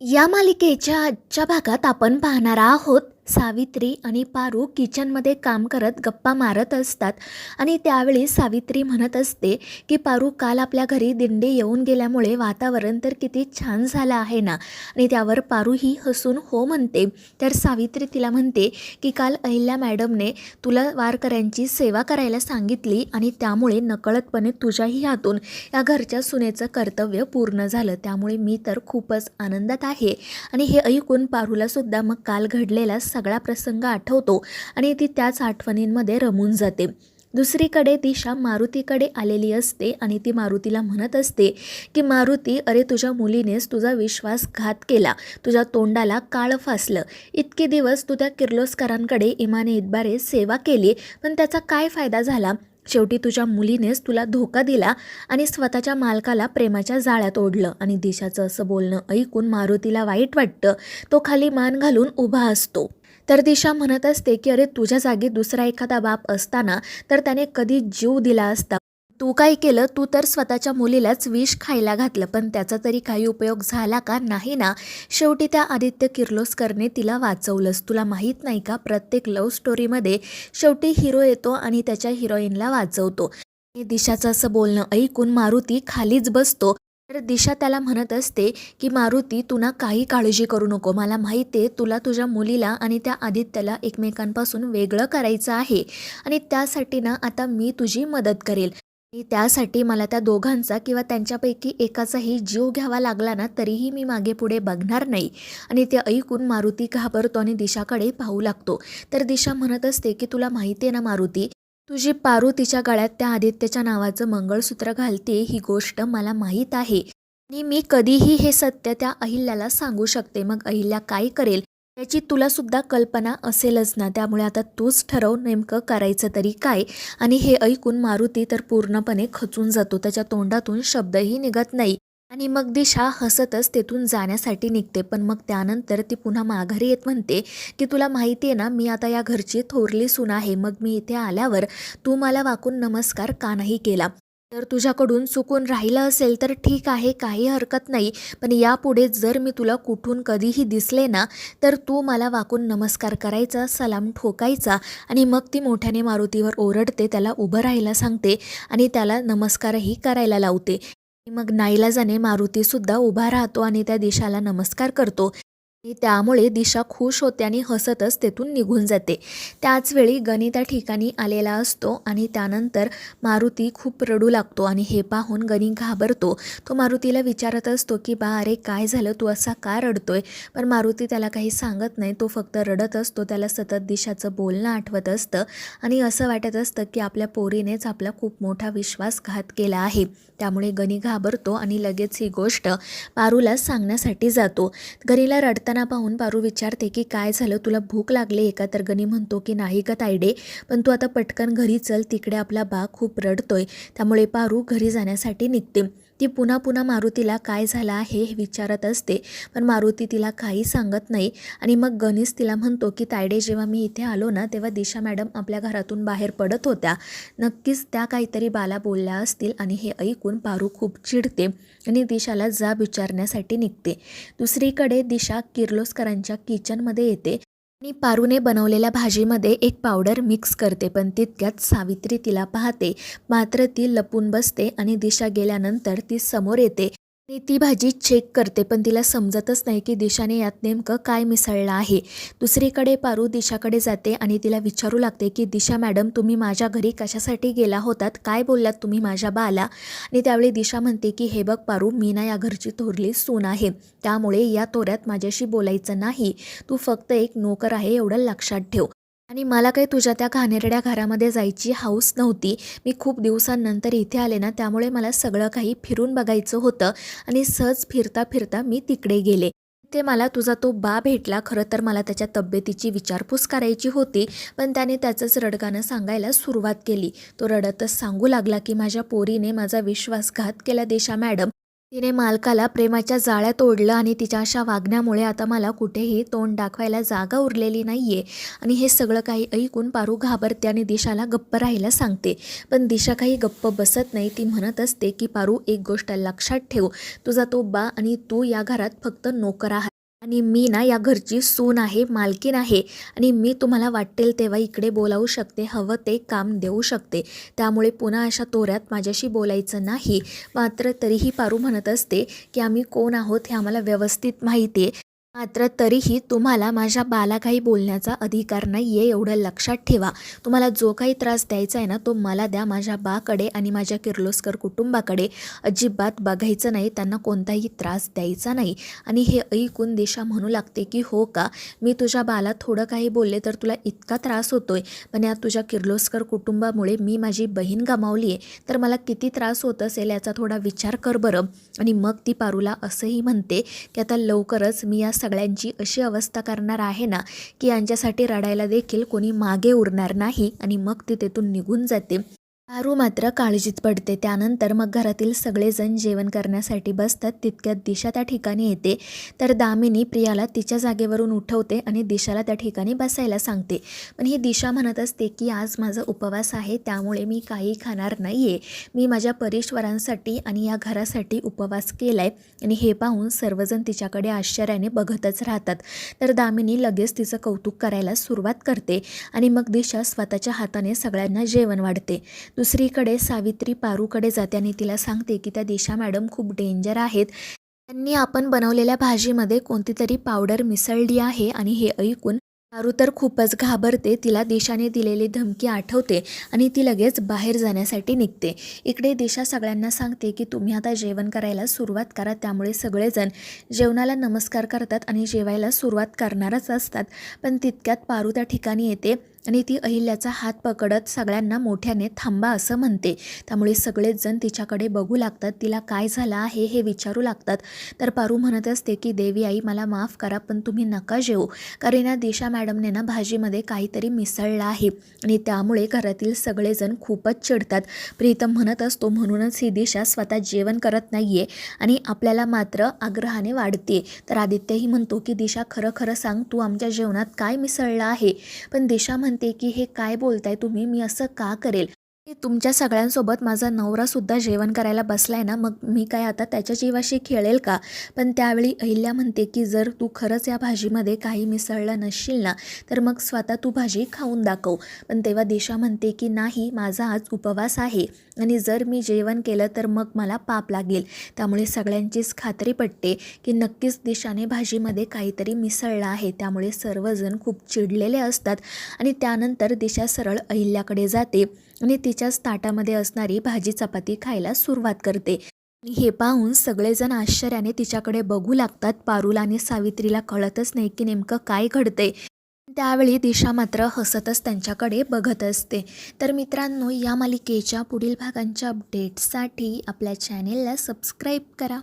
या मालिकेच्या आजच्या भागात आपण पाहणार आहोत सावित्री आणि पारू किचनमध्ये काम करत गप्पा मारत असतात आणि त्यावेळी सावित्री म्हणत असते की पारू काल आपल्या घरी दिंडी येऊन गेल्यामुळे वातावरण तर किती छान झालं आहे ना. आणि त्यावर पारू ही हसून हो म्हणते. तर सावित्री तिला म्हणते की काल अहिल्या मॅडमने तुला वारकऱ्यांची सेवा करायला सांगितली आणि त्यामुळे नकळतपणे तुझ्याही हातून या घरच्या सुनेचं कर्तव्य पूर्ण झालं, त्यामुळे मी तर खूपच आनंदात आहे. आणि हे ऐकून पारूला सुद्धा मग काल घडलेला सगळा प्रसंग आठवतो आणि ती त्याच आठवणींमध्ये रमून जाते. दुसरीकडे दिशा मारुतीकडे आलेली असते आणि ती मारुतीला म्हणत असते की मारुती, अरे तुझ्या मुलीनेच तुझा विश्वासघात केला, तुझ्या तोंडाला काळं फासलं. इतके दिवस तू त्या किर्लोस्करांकडे इमाने इतबारे सेवा केली, पण त्याचा काय फायदा झाला? शेवटी तुझ्या मुलीनेच तुला धोका दिला आणि स्वतःच्या मालकाला प्रेमाच्या जाळ्यात ओढलं. आणि दिशाचं असं बोलणं ऐकून मारुतीला वाईट वाटतं. तो खाली मान घालून उभा असतो. तर दिशा म्हणत असते की अरे तुझ्या जागी दुसरा एखादा बाप असताना तर त्याने कधी जीव दिला असता. तू काय केलं? तू तर स्वतःच्या मुलीलाच विष खायला घातलं, पण त्याचा तरी काही उपयोग झाला का? नाही ना. शेवटी त्या आदित्य किर्लोस्करने तिला वाचवलंस. तुला माहीत नाही का, प्रत्येक लव्ह स्टोरीमध्ये शेवटी हिरो येतो आणि त्याच्या हिरोईनला वाचवतो. हे दिशाचं असं बोलणं ऐकून मारुती खालीच बसतो. तर दिशा त्याला म्हणत असते की मारुती, तू ना काही काळजी करू नको. मला माहिती आहे तुला तुझ्या मुलीला आणि त्या आदित्यला एकमेकांपासून वेगळं करायचं आहे आणि त्यासाठी ना आता मी तुझी मदत करेल. आणि त्यासाठी मला त्या दोघांचा किंवा त्यांच्यापैकी एकाचाही जीव घ्यावा लागला ना तरीही मी मागे पुढे बघणार नाही. आणि ते ऐकून मारुती घाबरतो आणि दिशाकडे पाहू लागतो. तर दिशा म्हणत असते की तुला माहिती आहे ना मारुती, तुझी पारू तिच्या गळ्यात त्या आदित्यच्या नावाचं मंगळसूत्र घालते ही गोष्ट मला माहीत आहे आणि मी कधीही हे सत्य त्या अहिल्याला सांगू शकते. मग अहिल्या काय करेल याची तुला सुद्धा कल्पना असेलच ना. त्यामुळे आता तूच ठरव नेमकं करायचं तरी काय. आणि हे ऐकून मारुती तर पूर्णपणे खचून जातो. त्याच्या तोंडातून शब्दही निघत नाही. आणि मग दिशा हसतच तेथून जाण्यासाठी निघते. पण मग त्यानंतर ती पुन्हा माघारी येत म्हणते की तुला माहिती आहे ना, मी आता या घरची थोरली सून आहे. मग मी इथे आल्यावर तू मला वाकून नमस्कार का नाही केला? तर तुझ्याकडून चुकून राहिलं असेल तर ठीक आहे, काही हरकत नाही. पण यापुढे जर मी तुला कुठून कधीही दिसले ना तर तू मला वाकून नमस्कार करायचा, सलाम ठोकायचा. आणि मग ती मोठ्याने मारुतीवर ओरडते, त्याला उभं राहायला सांगते आणि त्याला नमस्कारही करायला लावते. मग नाईलाजाने मारुतीसुद्धा उभा राहतो आणि त्या दिशाला नमस्कार करतो. आणि त्यामुळे दिशा खुश होते आणि हसतच तेथून निघून जाते. त्याचवेळी गणी त्या ठिकाणी आलेला असतो आणि त्यानंतर मारुती खूप रडू लागतो आणि हे पाहून गणी घाबरतो. तो मारुतीला विचारत असतो की बा, अरे काय झालं, तू असा का रडतोय? पण मारुती त्याला काही सांगत नाही. तो फक्त रडत असतो. त्याला सतत दिशाचं बोलणं आठवत असतं आणि असं वाटत असतं की आपल्या पोरीनेच आपला खूप मोठा विश्वासघात केला आहे. त्यामुळे गणी घाबरतो आणि लगेच ही गोष्ट पारूला सांगण्यासाठी जातो. गणीला रडताना पाहून पारू विचारते की काय झालं, तुला भूक लागली आहे का? तर गणी म्हणतो की नाही ग तायडे, पण तू आता पटकन घरी चल, तिकडे आपला बा खूप रडतोय. त्यामुळे पारू घरी जाण्यासाठी निघते. ती पुन्हा पुन्हा मारुतीला काय झालं आहे हे विचारत असते, पण मारुती तिला काही सांगत नाही. आणि मग गणेश तिला म्हणतो की तायडे, जेव्हा मी इथे आलो ना तेव्हा दिशा मॅडम आपल्या घरातून बाहेर पडत होत्या. नक्कीच त्या काहीतरी बाला बोलल्या असतील. आणि हे ऐकून पारू खूप चिडते आणि दिशाला जाब विचारण्यासाठी निघते. दुसरीकडे दिशा किर्लोस्करांच्या किचनमध्ये येते आणि पारूने बनवलेल्या भाजीमध्ये एक पावडर मिक्स करते. पण तितक्यात सावित्री तिला पाहते. मात्र ती लपून बसते आणि दिशा गेल्यानंतर ती समोर येते आणि ती भाजी चेक करते. पण तिला समजतच नाही की दिशाने यात नेमकं काय मिसळलं आहे. दुसरीकडे पारू दिशाकडे जाते आणि तिला विचारू लागते की दिशा मॅडम, तुम्ही माझ्या घरी कशासाठी गेला होतात? काय बोललात तुम्ही माझ्या बाला? आणि त्यावेळी दिशा म्हणते की हे बघ पारू, मी ना या घरची थोरली सून आहे, त्यामुळे या तोऱ्यात माझ्याशी बोलायचं नाही. तू फक्त एक नोकर आहे एवढं लक्षात ठेव. आणि मला काही तुझ्या त्या घाणेरड्या घरामध्ये जायची हौस नव्हती. मी खूप दिवसांनंतर इथे आले ना, त्यामुळे मला सगळं काही फिरून बघायचं होतं आणि सहज फिरता फिरता मी तिकडे गेले. ते मला तुझा तो बा भेटला. खरं तर मला त्याच्या तब्येतीची विचारपूस करायची होती, पण त्याने त्याचंच रडगाणं सांगायला सुरुवात केली. तो रडतच सांगू लागला की माझ्या पोरीने माझा विश्वासघात केला दिशा मॅडम. तिने मालकाला प्रेमाच्या जाळ्यात ओढलं आणि तिच्या अशा वागण्यामुळे आता मला कुठेही तोंड दाखवायला जागा उरलेली नाहीये. आणि हे सगळं काही ऐकून पारू घाबरते आणि दिशाला गप्प राहायला सांगते. पण दिशा काही गप्प बसत नाही. ती म्हणत असते की पारू, एक गोष्ट लक्षात ठेव, तुझा तो बा आणि तू या घरात फक्त नोकर आहात आणि मी ना या घरची सून आहे, मालकीण आहे. आणि मी तुम्हाला वाटेल तेव्हा इकडे बोलावू शकते, हवं ते काम देऊ शकते. त्यामुळे पुन्हा अशा तोऱ्यात माझ्याशी बोलायचं नाही. मात्र तरीही पारू म्हणत असते की आम्ही कोण आहोत हे आम्हाला व्यवस्थित माहिती आहे. मात्र तरीही तुम्हाला माझ्या बाला काही बोलण्याचा अधिकार नाही आहे, एवढं लक्षात ठेवा. तुम्हाला जो काही त्रास द्यायचा आहे ना, तो मला द्या. माझ्या बाकडे आणि माझ्या किर्लोस्कर कुटुंबाकडे अजिबात बघायचं नाही, त्यांना कोणताही त्रास द्यायचा नाही. आणि हे ऐकून दिशा म्हणू लागते की हो का, मी तुझ्या बाला थोडं काही बोलले तर तुला इतका त्रास होतोय, पण या तुझ्या किर्लोस्कर कुटुंबामुळे मी माझी बहीण गमावली आहे, तर मला किती त्रास होत असेल याचा थोडा विचार कर बरं. आणि मग ती पारूला असंही म्हणते की आता लवकरच मी या सगळ्यांची अशी अवस्था करणार आहे ना, की यांच्यासाठी रडायला देखील कोणी मागे उरणार नाही. आणि मग ती तेथून निघून जाते. पारू मात्र काळजीत पडते. त्यानंतर मग घरातील सगळेजण जेवण करण्यासाठी बसतात. तितक्यात दिशा त्या ठिकाणी येते. तर दामिनी प्रियाला तिच्या जागेवरून उठवते आणि दिशाला त्या ठिकाणी बसायला सांगते. पण ही दिशा म्हणत असते की आज माझा उपवास आहे, त्यामुळे मी काही खाणार नाही आहे. मी माझ्या परीश्वरांसाठी आणि या घरासाठी उपवास केला आहे. आणि हे पाहून सर्वजण तिच्याकडे आश्चर्याने बघतच राहतात. तर दामिनी लगेच तिचं कौतुक करायला सुरुवात करते आणि मग दिशा स्वतःच्या हाताने सगळ्यांना जेवण वाढते. दुसरीकडे सावित्री पारूकडे जाते आणि तिला सांगते की त्या दिशा मॅडम खूप डेंजर आहेत. त्यांनी आपण बनवलेल्या भाजीमध्ये कोणती तरी पावडर मिसळली आहे. आणि हे ऐकून पारू तर खूपच घाबरते. तिला दिशाने दिलेली धमकी आठवते आणि ती लगेच बाहेर जाण्यासाठी निघते. इकडे दिशा सगळ्यांना सांगते की तुम्ही आता जेवण करायला सुरुवात करा. त्यामुळे सगळेजण जेवणाला नमस्कार करतात आणि जेवायला सुरुवात करणारच असतात. पण तितक्यात पारू त्या ठिकाणी येते आणि ती अहिल्याचा हात पकडत सगळ्यांना मोठ्याने थांबा असं म्हणते. त्यामुळे सगळेच जण तिच्याकडे बघू लागतात. तिला काय झालं आहे हे विचारू लागतात. तर पारू म्हणत असते की देवी आई मला माफ करा, पण तुम्ही नका जेवू, कारण या दिशा मॅडमने ना भाजीमध्ये काहीतरी मिसळलं आहे आणि त्यामुळे घरातील सगळेजण खूपच चिडतात. प्रीतम म्हणत असतो म्हणूनच ही दिशा स्वतः जेवण करत नाहीये आणि आपल्याला मात्र आग्रहाने वाढते. तर आदित्यही म्हणतो की दिशा खरं खरं सांग, तू आमच्या जेवणात काय मिसळलं आहे. पण दिशा म्हणते की हे काय बोलताय तुम्ही, मी असं का करेल. तुमच्या सगळ्यांसोबत माझा नवरासुद्धा जेवण करायला बसलाय ना, मग मी काय आता त्याच्या जीवाशी खेळेल का. पण त्यावेळी अहिल्या म्हणते की जर तू खरंच या भाजीमध्ये काही मिसळलं नसशील ना, तर मग स्वतः तू भाजी खाऊन दाखव. पण तेव्हा दिशा म्हणते की नाही, माझा आज उपवास आहे आणि जर मी जेवण केलं तर मग मला पाप लागेल. त्यामुळे सगळ्यांचीच खात्री पटते की नक्कीच दिशाने भाजीमध्ये काहीतरी मिसळलं आहे. त्यामुळे सर्वजण खूप चिडलेले असतात आणि त्यानंतर दिशा सरळ अहिल्याकडे जाते आणि तिच्याच ताटामध्ये असणारी भाजी चपाती खायला सुरुवात करते. आणि हे पाहून सगळेजण आश्चर्याने तिच्याकडे बघू लागतात. पारूला आणि सावित्रीला कळतच नाही की नेमकं काय घडते. त्यावेळी दिशा मात्र हसतच त्यांच्याकडे बघत असते. तर मित्रांनो, या मालिकेच्या पुढील भागांच्या अपडेट्ससाठी आपल्या चॅनेलला सबस्क्राईब करा.